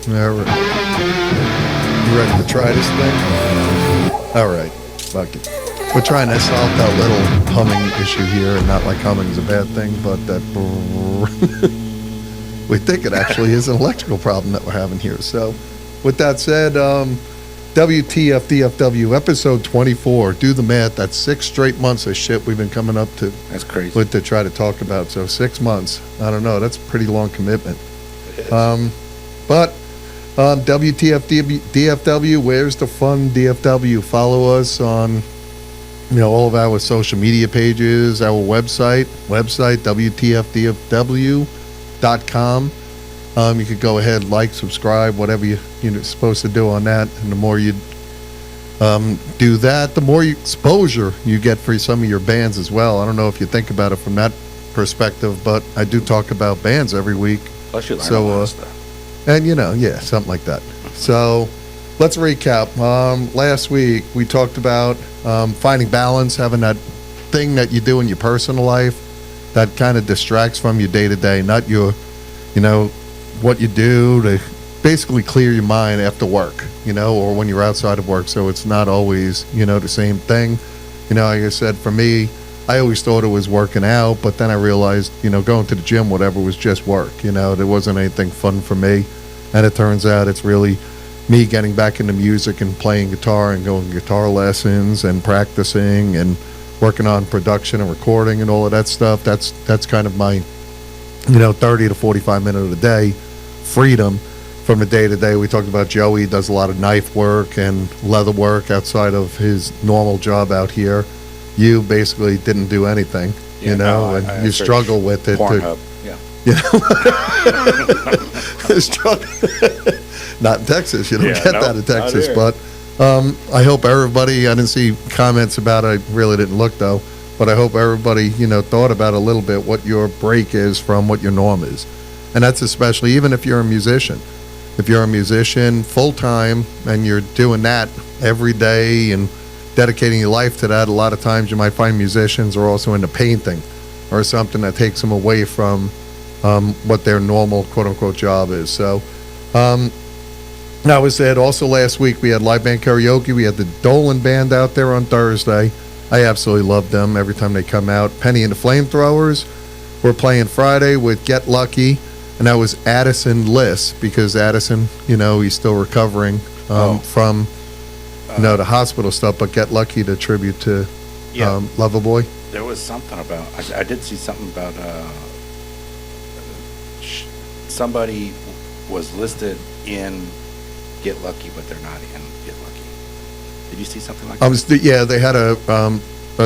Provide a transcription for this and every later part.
All right. You ready to try this thing? All right. Fuck it. We're trying to solve that little humming issue here, and not like humming is a bad thing, but that we think it actually is an electrical problem that we're having here. So, with that said, WTF-DFW, episode 24. Do the math. That's 6 straight months of shit we've been coming up to. That's crazy. With to try to talk about. So 6 months. I don't know. That's a pretty long commitment. It is. But WTF-DFW, where's the fun DFW? Follow us on, all of our social media pages, our website, WTF-DFW.com. You could go ahead, like, subscribe, whatever you're supposed to do on that. And the more you do that, the more exposure you get for some of your bands as well. I don't know if you think about it from that perspective, but I do talk about bands every week. Plus you learn a lot of stuff. And, something like that. So let's recap. Last week we talked about finding balance, having that thing that you do in your personal life that kind of distracts from your day-to-day, not your, what you do to basically clear your mind after work, or when you're outside of work. So it's not always, the same thing. Like I said, for me, I always thought it was working out, but then I realized, going to the gym, whatever, was just work. There wasn't anything fun for me. And it turns out it's really me getting back into music and playing guitar and going to guitar lessons and practicing and working on production and recording and all of that stuff. That's kind of my, 30 to 45 minutes of the day freedom from the day-to-day. We talked about Joey does a lot of knife work and leather work outside of his normal job out here. You basically didn't do anything, and you struggle with it. Pornhub, yeah. Not in Texas. You don't get that in Texas. But I hope everybody, I didn't see comments about it. I really didn't look, though. But I hope everybody, thought about a little bit what your break is from what your norm is. And that's especially, even if you're a musician. If you're a musician full-time and you're doing that every day and dedicating your life to that, a lot of times you might find musicians are also into painting or something that takes them away from what their normal quote-unquote job is. So that was it. Also last week we had live band karaoke. We had the Dolan Band out there on Thursday. I absolutely love them every time they come out. Penny and the Flamethrowers. We're playing Friday with Get Lucky, and that was Addison Liss, because Addison, he's still recovering from the hospital stuff, but Get Lucky to tribute to Loverboy. There was something about, I did see something about somebody was listed in Get Lucky, but they're not in Get Lucky. Did you see something like that? Yeah, they had a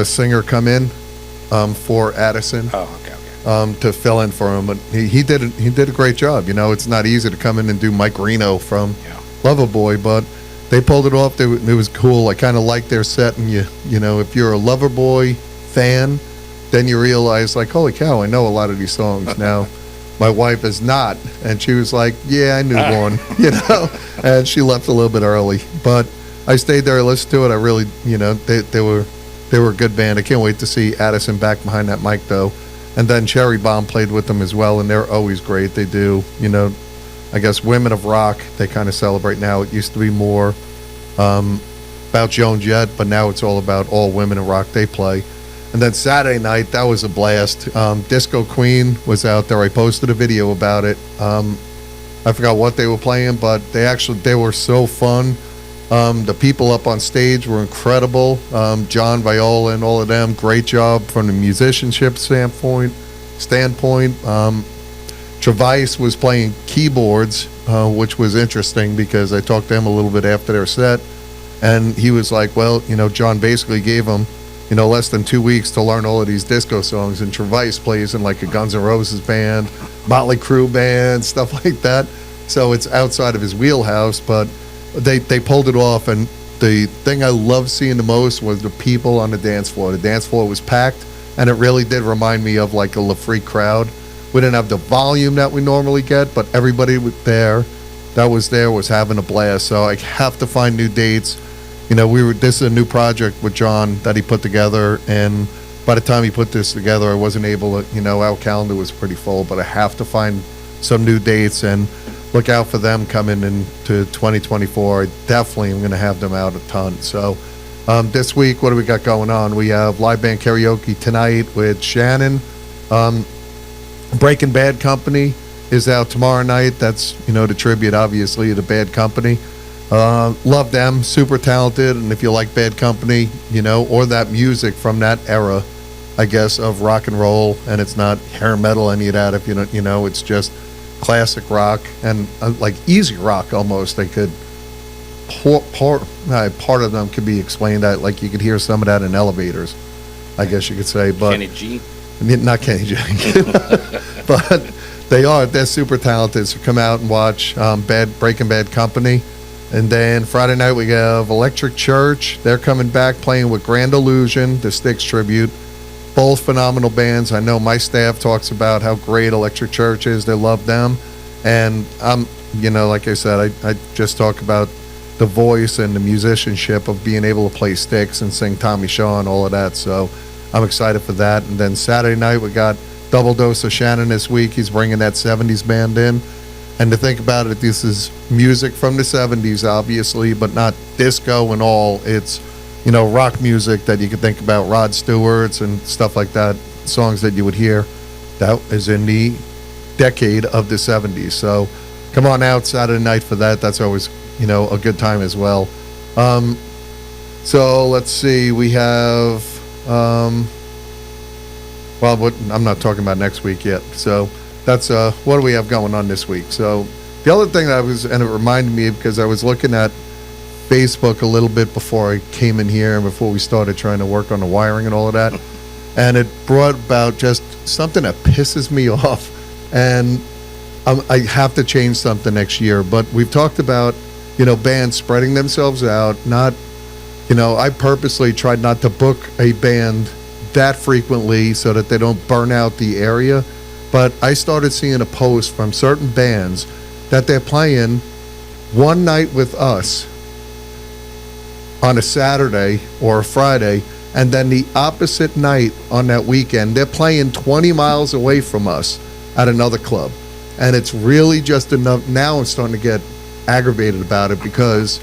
singer come in for Addison. Oh, okay. To fill in for him, but he did a great job. It's not easy to come in and do Mike Reno from Loverboy, but they pulled it off. It was cool. I kind of liked their set, and if you're a Loverboy fan, then you realize, like, holy cow, I know a lot of these songs now. My wife is not, and she was like, yeah, I knew one, and she left a little bit early, but I stayed there, I listened to it. I really, they were a good band. I can't wait to see Addison back behind that mic, though. And then Cherry Bomb played with them as well, and they're always great. They do, I guess Women of Rock, they kind of celebrate now. It used to be more about Joan Jett, but now it's all about all women of rock they play. And then Saturday night, that was a blast. Disco Queen was out there. I posted a video about it. I forgot what they were playing, but they were so fun. The people up on stage were incredible. John Viola and all of them, great job from the musicianship standpoint. Travice was playing keyboards, which was interesting because I talked to him a little bit after their set, and he was like, well, John basically gave him, less than 2 weeks to learn all of these disco songs, and Travice plays in like a Guns N' Roses band, Motley Crue band, stuff like that. So it's outside of his wheelhouse, but they pulled it off, and the thing I loved seeing the most was the people on the dance floor. The dance floor was packed, and it really did remind me of like a La Freak crowd. We didn't have the volume that we normally get, but everybody that was there was having a blast. So I have to find new dates. This is a new project with John that he put together, and by the time he put this together, I wasn't able to, our calendar was pretty full, but I have to find some new dates. And look out for them coming into 2024. I definitely am going to have them out a ton. So this week, what do we got going on? We have live band karaoke tonight with Shannon. Breaking Bad Company is out tomorrow night. That's, the tribute, obviously, to Bad Company. Love them, super talented, and if you like Bad Company, or that music from that era, I guess, of rock and roll, and it's not hair metal, any of that, if you don't, it's just classic rock, and like easy rock almost. They could, part of them could be explained that, like you could hear some of that in elevators, I guess you could say, but... Kenny G? Not Kenny G. But they're super talented, so come out and watch Breaking Bad Company. And then Friday night we have Electric Church. They're coming back playing with Grand Illusion, the Styx tribute. Both phenomenal bands. I know my staff talks about how great Electric Church is. They love them. And like I said, I just talk about the voice and the musicianship of being able to play Styx and sing Tommy Shaw and all of that. So I'm excited for that. And then Saturday night we got Double Dose of Shannon this week. He's bringing that 70s band in. And to think about it, this is music from the 70s, obviously, but not disco and all. It's, rock music that you can think about, Rod Stewart's and stuff like that, songs that you would hear. That is in the decade of the 70s. So come on out Saturday night for that. That's always, a good time as well. So let's see. We have, I'm not talking about next week yet. So that's what do we have going on this week? So the other thing and it reminded me because I was looking at Facebook a little bit before I came in here and before we started trying to work on the wiring and all of that, and it brought about just something that pisses me off, and I have to change something next year. But we've talked about bands spreading themselves out. Not, I purposely tried not to book a band that frequently so that they don't burn out the area. But I started seeing a post from certain bands that they're playing one night with us on a Saturday or a Friday, and then the opposite night on that weekend, they're playing 20 miles away from us at another club. And it's really just enough. Now I'm starting to get aggravated about it because,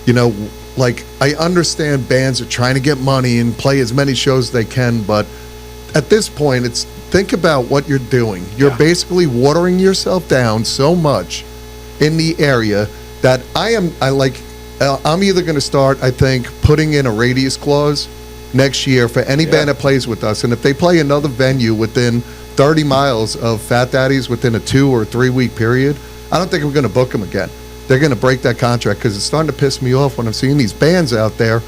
I understand bands are trying to get money and play as many shows as they can, but at this point, think about what you're doing. You're basically watering yourself down so much in the area that I'm either going to start, I think, putting in a radius clause next year for any band that plays with us. And if they play another venue within 30 miles of Fat Daddy's within a 2 or 3 week period, I don't think we're going to book them again. They're going to break that contract because it's starting to piss me off when I'm seeing these bands out there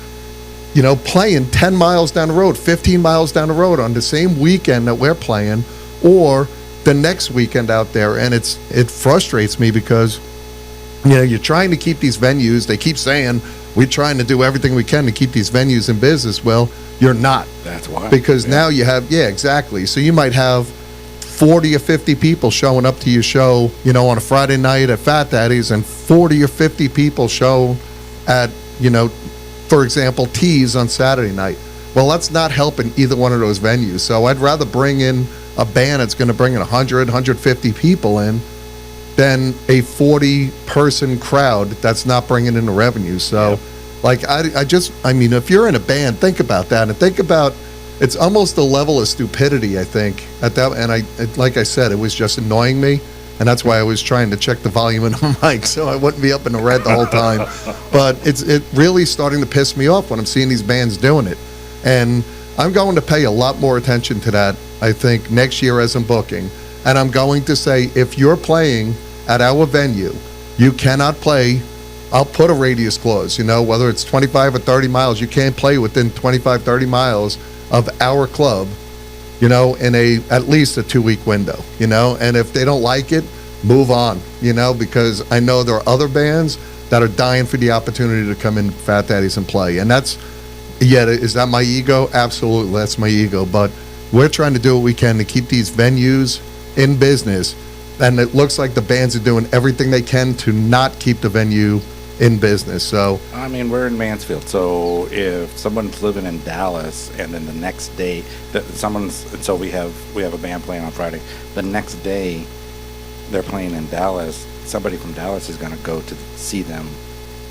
playing 10 miles down the road, 15 miles down the road on the same weekend that we're playing, or the next weekend out there. And it frustrates me because, you're trying to keep these venues. They keep saying, we're trying to do everything we can to keep these venues in business. Well, you're not. That's why. Because now you have, exactly. So you might have 40 or 50 people showing up to your show, on a Friday night at Fat Daddy's, and 40 or 50 people show at, for example, Tees on Saturday night. Well, that's not helping either one of those venues. So I'd rather bring in a band that's going to bring in 100, 150 people in than a 40-person crowd that's not bringing in the revenue. So, if you're in a band, think about that. And think about, it's almost a level of stupidity, I think, at that. And like I said, it was just annoying me. And that's why I was trying to check the volume in the mic so I wouldn't be up in the red the whole time. But it really starting to piss me off when I'm seeing these bands doing it. And I'm going to pay a lot more attention to that, I think, next year as I'm booking. And I'm going to say, if you're playing at our venue, you cannot play, I'll put a radius clause, whether it's 25 or 30 miles, you can't play within 25, 30 miles of our club, in at least a 2 week window, and if they don't like it, move on, because I know there are other bands that are dying for the opportunity to come in Fat Daddy's and play. And is that my ego? Absolutely, that's my ego. But we're trying to do what we can to keep these venues in business. And it looks like the bands are doing everything they can to not keep the venue in business. So we're in Mansfield, so if someone's living in Dallas and then the next day we have a band playing on Friday, the next day they're playing in Dallas, somebody from Dallas is going to go to see them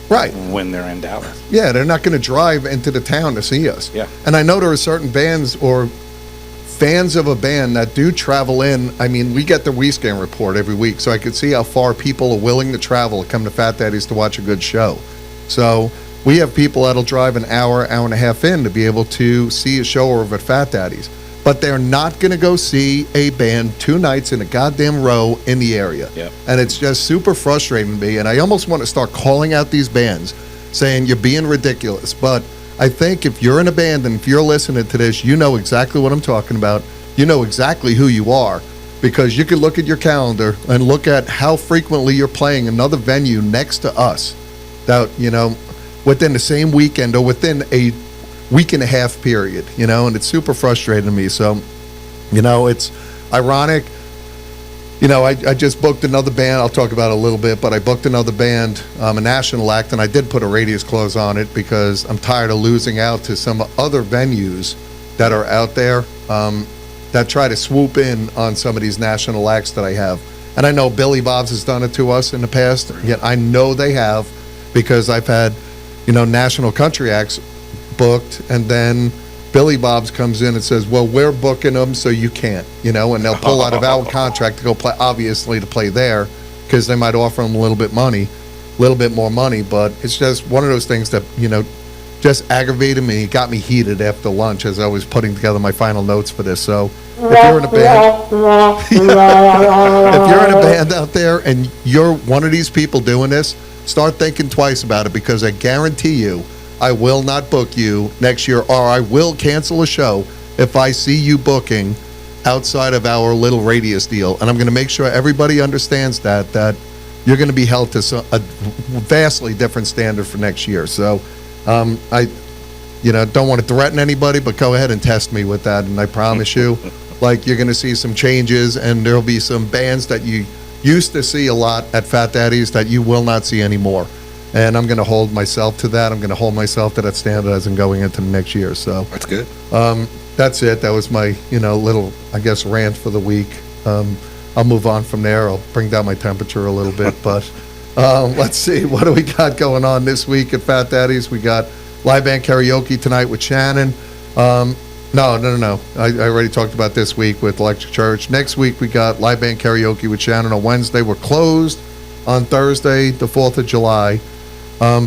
Right. when they're in Dallas. Yeah, they're not going to drive into the town to see us. Yeah. And I know there are certain bands or fans of a band that do travel in. I mean, we get the WeScan report every week, so I can see how far people are willing to travel to come to Fat Daddy's to watch a good show. So we have people that'll drive an hour, hour and a half in to be able to see a show over at Fat Daddy's. But they're not going to go see a band 2 nights in a goddamn row in the area. Yep. And it's just super frustrating to me. And I almost want to start calling out these bands saying you're being ridiculous. But I think if you're in a band and if you're listening to this, you know exactly what I'm talking about. You know exactly who you are, because you can look at your calendar and look at how frequently you're playing another venue next to us that, you know, within the same weekend or within a week and a half period, you know, and it's super frustrating to me. So, you know, it's ironic. You know, I just booked another band. I'll talk about it a little bit, but I booked another band, a national act, and I did put a radius clause on it because I'm tired of losing out to some other venues that are out there that try to swoop in on some of these national acts that I have. And I know Billy Bob's has done it to us in the past, yet I know they have, because I've had, you know, national country acts booked, and then Billy Bob's comes in and says, well, we're booking them, so you can't, you know, and they'll pull out of our contract to go play, obviously to play there, because they might offer them a little bit more money, but it's just one of those things that, you know, just aggravated me, got me heated after lunch as I was putting together my final notes for this. So if you're in a band, if you're in a band out there and you're one of these people doing this, start thinking twice about it, because I guarantee you, I will not book you next year, or I will cancel a show if I see you booking outside of our little radius deal. And I'm going to make sure everybody understands that you're going to be held to a vastly different standard for next year. So I, you know, don't want to threaten anybody, but go ahead and test me with that. And I promise you, like, you're going to see some changes, and there'll be some bands that you used to see a lot at Fat Daddy's that you will not see anymore. And I'm going to hold myself to that. I'm going to hold myself to that standard as I'm going into the next year. So That's good. That's it. That was my, you know, little, I guess, rant for the week. I'll move on from there. I'll bring down my temperature a little bit. But let's see. What do we got going on this week at Fat Daddy's? We got live band karaoke tonight with Shannon. No. I already talked about this week with Electric Church. Next week, we got live band karaoke with Shannon on Wednesday. We're closed on Thursday, the 4th of July.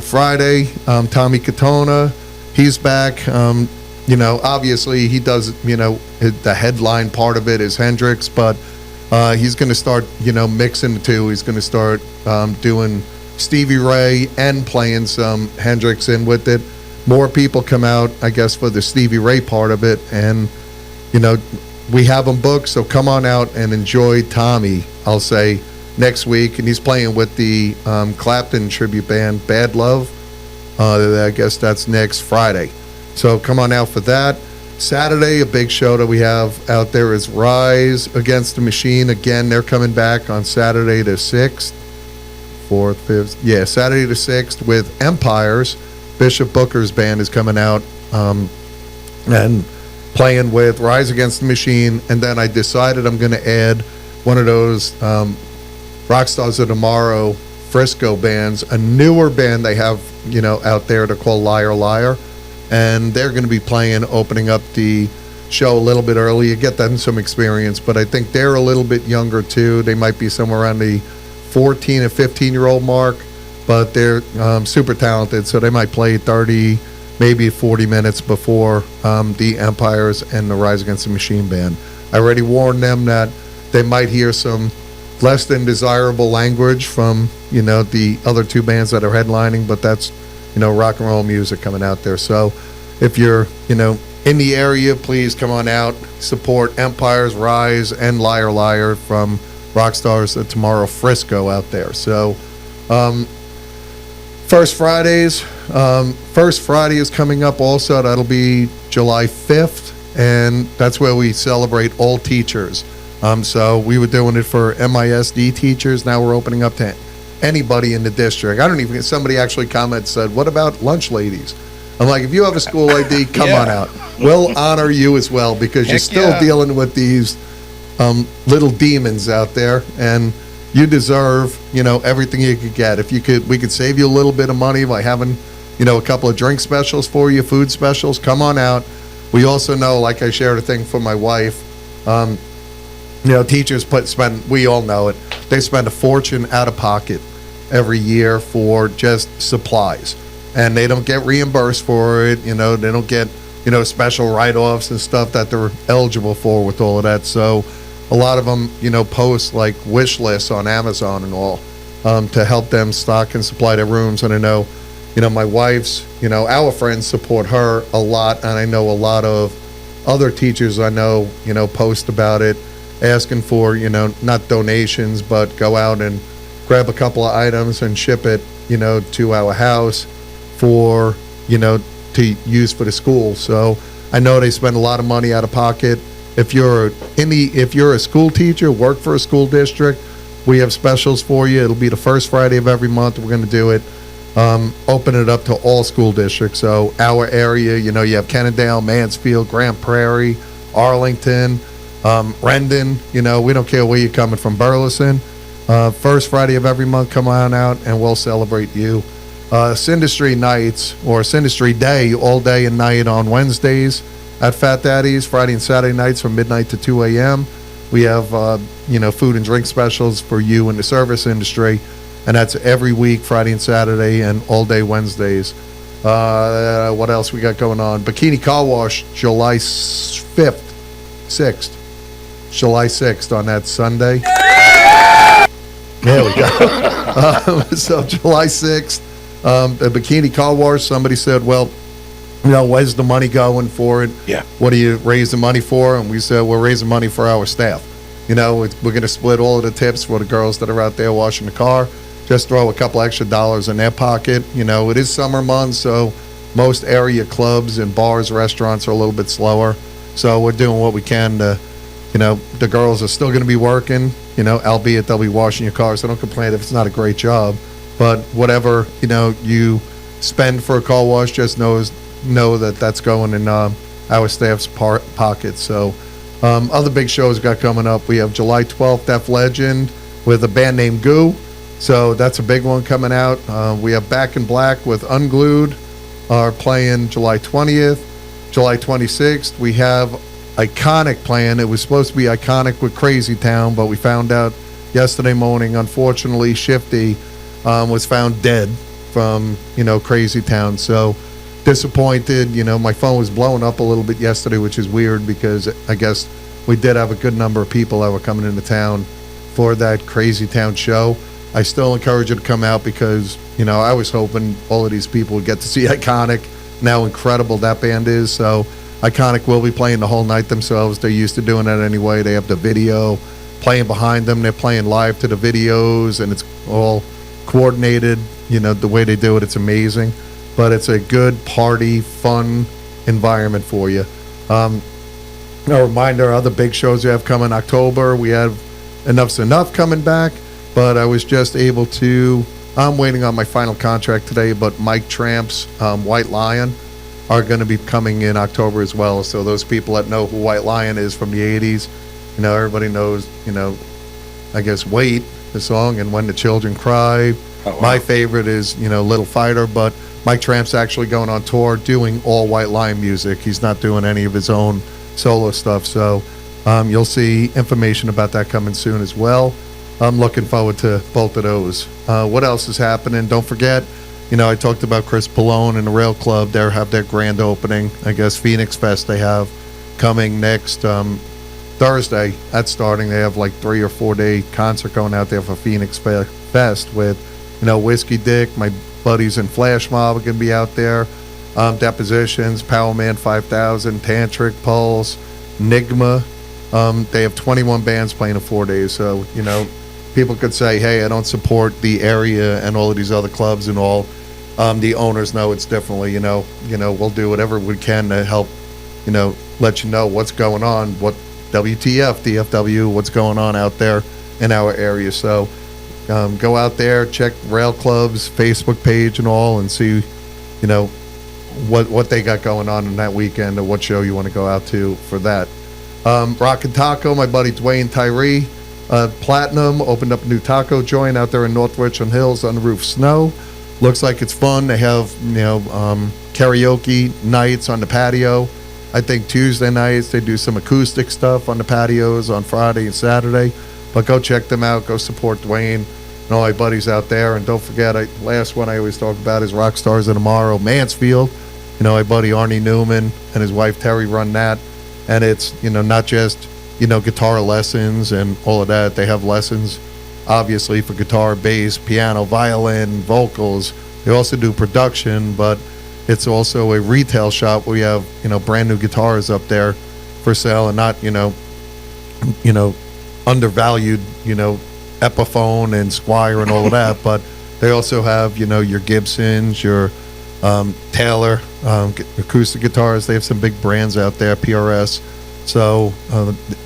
Friday, Tommy Katona, he's back. You know, obviously he does, you know, the headline part of it is Hendrix, but he's going to start, you know, mixing the two. He's going to start doing Stevie Ray and playing some Hendrix in with it. More people come out, I guess, for the Stevie Ray part of it. And, you know, we have them booked, so come on out and enjoy Tommy, I'll say, next week. And he's playing with the Clapton tribute band Bad Love. I guess that's next Friday, so come on out for that. Saturday, a big show that we have out there is Rise Against the Machine. Again, they're coming back on Saturday the 6th, 4th, 5th, yeah, Saturday the 6th with Empires. Bishop Booker's band is coming out and playing with Rise Against the Machine. And then I decided I'm going to add one of those Rockstars of Tomorrow Frisco bands, a newer band they have, you know, out there. They're called Liar Liar, and they're going to be playing, opening up the show a little bit early. You get them some experience, but I think they're a little bit younger too. They might be somewhere around the 14 or 15-year-old mark, but they're super talented, so they might play 30, maybe 40 minutes before the Empires and the Rise Against the Machine band. I already warned them that they might hear some less than desirable language from, you know, the other two bands that are headlining, but that's, you know, rock and roll music coming out there. So if you're, you know, in the area, please come on out, support Empires, Rise, and Liar Liar from Rockstars of Tomorrow Frisco out there. So First Friday is coming up also. That'll be July 5th, and that's where we celebrate all teachers. So we were doing it for MISD teachers. Now we're opening up to anybody in the district. I don't even, somebody actually commented, said, what about lunch ladies? I'm like, if you have a school ID, come on out. We'll honor you as well, because you're still dealing with these little demons out there. And, you deserve, everything you could get. We could save you a little bit of money by having, a couple of drink specials for you, food specials. Come on out. We also know, like I shared a thing for my wife, teachers we all know it, they spend a fortune out of pocket every year for just supplies. And they don't get reimbursed for it, they don't get, special write-offs and stuff that they're eligible for with all of that. So a lot of them, post like wish lists on Amazon and all to help them stock and supply their rooms. And I know, my wife's, our friends support her a lot. And I know a lot of other teachers I know, post about it, asking for, not donations, but go out and grab a couple of items and ship it, to our house for, to use for the school. So I know they spend a lot of money out of pocket. If you're a school teacher, work for a school district, we have specials for you. It'll be the first Friday of every month. We're going to do it. Open it up to all school districts. So our area, you have Kennedale, Mansfield, Grand Prairie, Arlington, Rendon. We don't care where you're coming from, Burleson. First Friday of every month, come on out and we'll celebrate you. Syndustry nights or Syndustry Day, all day and night on Wednesdays at Fat Daddy's. Friday and Saturday nights from midnight to 2 a.m. We have, food and drink specials for you in the service industry. And that's every week, Friday and Saturday, and all day Wednesdays. What else we got going on? Bikini Car Wash, July 6th on that Sunday. There we go. So July 6th, the Bikini Car Wash, somebody said, well, where's the money going for it? Yeah. What do you raise the money for? And we said, we're raising money for our staff. We're going to split all of the tips for the girls that are out there washing the car. Just throw a couple extra dollars in their pocket. It is summer months, so most area clubs and bars, restaurants are a little bit slower. So we're doing what we can to, the girls are still going to be working, albeit they'll be washing your car. So don't complain if it's not a great job. But whatever, you spend for a car wash, just know that that's going in our staff's pocket. So other big shows got coming up. We have July 12th, Def Legend with a band named Goo. So that's a big one coming out. We have Back in Black with Unglued are playing July 20th. July 26th, we have Iconic playing. It was supposed to be Iconic with Crazy Town, but we found out yesterday morning, unfortunately, Shifty was found dead from, Crazy Town. So disappointed. My phone was blowing up a little bit yesterday, which is weird because I guess we did have a good number of people that were coming into town for that Crazy Town show. I still encourage you to come out because, I was hoping all of these people would get to see Iconic, and how incredible that band is. So Iconic will be playing the whole night themselves. They're used to doing that anyway. They have the video playing behind them. They're playing live to the videos, and it's all coordinated. The way they do it, it's amazing. But it's a good party, fun environment for you. A reminder, other big shows we have coming October. We have Enough's Enough coming back. But I was just able to, I'm waiting on my final contract today, but Mike Tramp's White Lion are going to be coming in October as well. So those people that know who White Lion is from the 80s, everybody knows, I guess, Wait, the song, and When the Children Cry. Oh, wow. My favorite is, Little Fighter, but Mike Tramp's actually going on tour doing all White Lion music. He's not doing any of his own solo stuff. So you'll see information about that coming soon as well. I'm looking forward to both of those. What else is happening? Don't forget, I talked about Chris Pallone and the Rail Club. They have their grand opening. I guess Phoenix Fest they have coming next Thursday. That's starting. They have like 3 or 4 day concert going out there for Phoenix Fest with, Whiskey Dick, my buddies in Flash Mob are going to be out there. Depositions, Power Man 5000, Tantric, Pulse, Nigma. They have 21 bands playing in 4 days. So, people could say, hey, I don't support the area and all of these other clubs and all. The owners know it's definitely, we'll do whatever we can to help, let you know what's going on, what WTF-DFW, what's going on out there in our area. So go out there, check Rail Club's Facebook page and all, and see, what they got going on in that weekend, or what show you want to go out to for that. Rock and Taco, my buddy Dwayne Tyree, Platinum opened up a new taco joint out there in North Richland Hills on the roof snow. Looks like it's fun. They have, karaoke nights on the patio. I think Tuesday nights they do some acoustic stuff on the patios on Friday and Saturday. But go check them out. Go support Dwayne and all my buddies out there. And don't forget, last one I always talk about is Rock Stars of Tomorrow, Mansfield. My buddy Arnie Newman and his wife Terry run that. And it's, not just, guitar lessons and all of that. They have lessons, obviously, for guitar, bass, piano, violin, vocals. They also do production, but it's also a retail shop where we have, brand new guitars up there for sale and not, undervalued, Epiphone and Squire and all of that. But they also have, your Gibsons, your Taylor acoustic guitars. They have some big brands out there, PRS. So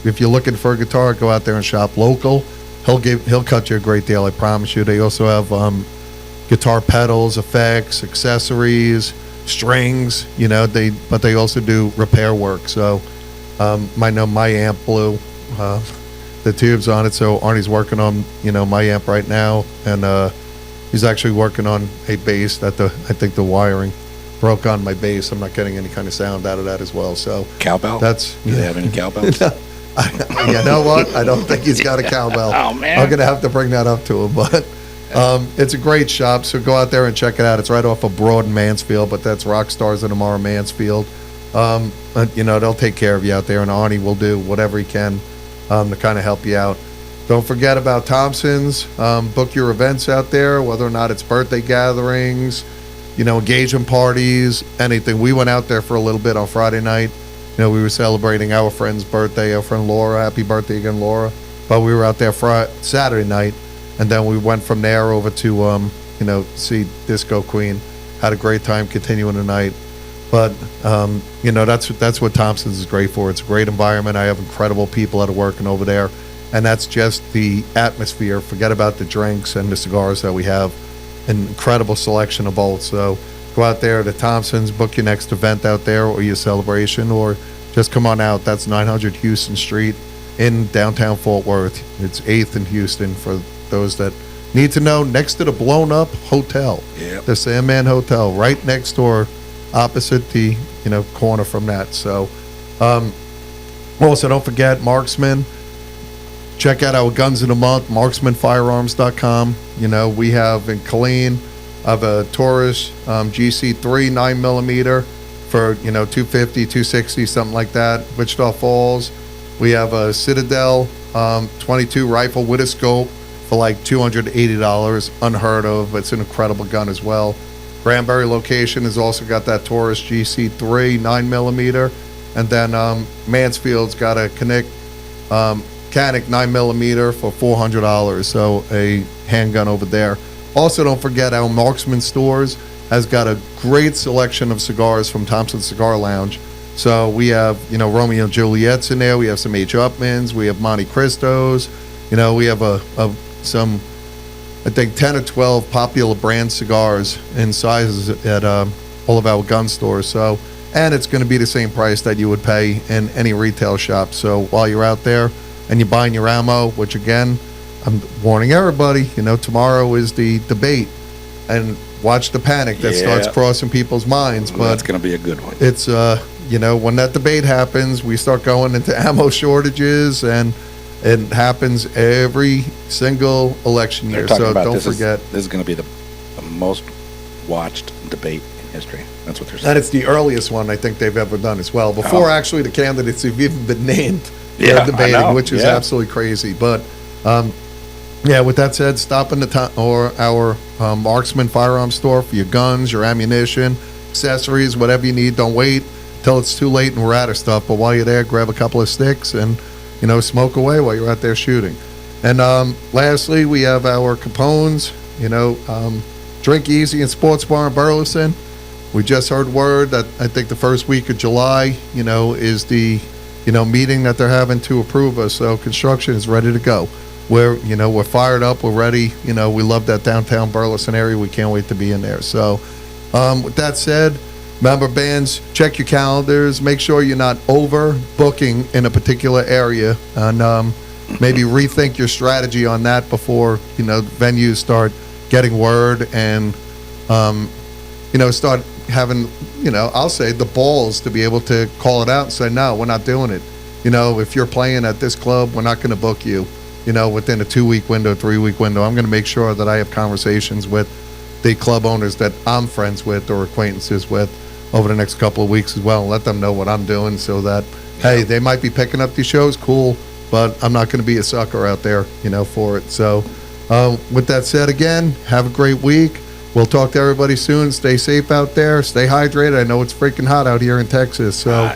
if you're looking for a guitar, go out there and shop local. He'll cut you a great deal, I promise you. They also have guitar pedals, effects, accessories, strings. But they also do repair work. So I know my amp blew the tubes on it. So Arnie's working on my amp right now, and he's actually working on a bass that I think the wiring broke on my bass. I'm not getting any kind of sound out of that as well. So cowbell. Do they have any cowbells? No. You know what? I don't think he's got a cowbell. Oh man, I'm gonna have to bring that up to him. But it's a great shop, so go out there and check it out. It's right off of Broad and Mansfield, but that's Rock Stars of Tomorrow, Mansfield. They'll take care of you out there, and Arnie will do whatever he can to kind of help you out. Don't forget about Thompson's. Book your events out there, whether or not it's birthday gatherings, engagement parties, anything. We went out there for a little bit on Friday night. We were celebrating our friend's birthday, our friend Laura. Happy birthday again, Laura. But we were out there Saturday night, and then we went from there over to, see Disco Queen. Had a great time continuing the night. But, that's what Thompson's is great for. It's a great environment. I have incredible people that are working over there. And that's just the atmosphere. Forget about the drinks and the cigars that we have. An incredible selection of both. So go out there to Thompson's, book your next event out there or your celebration, or just come on out. That's 900 Houston Street in downtown Fort Worth. It's 8th in Houston for those that need to know. Next to the blown up hotel. Yep. The Sandman Hotel, right next door, opposite the corner from that. So also don't forget Marksman. Check out our Guns of the Month, marksmanfirearms.com. We have in Killeen, I have a Taurus GC3 9mm for, $250, $260, something like that. Wichita Falls, we have a Citadel 22 rifle with a scope for like $280, unheard of. It's an incredible gun as well. Granbury location has also got that Taurus GC3 9mm. And then Mansfield's got a Canic 9mm for $400, so a handgun over there. Also, don't forget our Marksman Stores has got a great selection of cigars from Thompson Cigar Lounge. So we have, Romeo and Juliet's in there. We have some H. Upmans. We have Monte Cristos. We have some, I think, 10 or 12 popular brand cigars in sizes at all of our gun stores. So, and it's going to be the same price that you would pay in any retail shop. So while you're out there and you're buying your ammo, which again, I'm warning everybody, tomorrow is the debate, and watch the panic that starts crossing people's minds. But that's going to be a good one. It's, when that debate happens, we start going into ammo shortages, and it happens every single election year. So don't forget. This is going to be the most watched debate in history. That's what they're saying. And it's the earliest one I think they've ever done as well. Before actually the candidates have even been named. They're debating, which is absolutely crazy. But with that said, stop in our Marksman Firearms Store for your guns, your ammunition, accessories, whatever you need. Don't wait till it's too late and we're out of stuff. But while you're there, grab a couple of sticks and smoke away while you're out there shooting. And lastly, we have our Capone's, Drink Easy and Sports Bar in Burleson. We just heard word that I think the first week of July, is the meeting that they're having to approve us. So construction is ready to go. We're fired up. We're ready. We love that downtown Burleson area. We can't wait to be in there. So with that said, member bands, check your calendars. Make sure you're not over booking in a particular area. And maybe rethink your strategy on that before, you know, venues start getting word and, you know, start having, you know, I'll say the balls to be able to call it out and say, no, we're not doing it. You know, if you're playing at this club, we're not going to book you, you know, within a 2-week window, 3-week window. I'm going to make sure that I have conversations with the club owners that I'm friends with or acquaintances with over the next couple of weeks as well, and let them know what I'm doing so that, hey, they might be picking up these shows, cool, but I'm not going to be a sucker out there, you know, for it. So with that said, again, have a great week. We'll talk to everybody soon. Stay safe out there. Stay hydrated. I know it's freaking hot out here in Texas. So,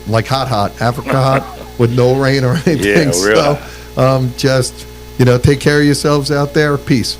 like hot, Africa hot, with no rain or anything. Yeah, real so, just, you know, take care of yourselves out there. Peace.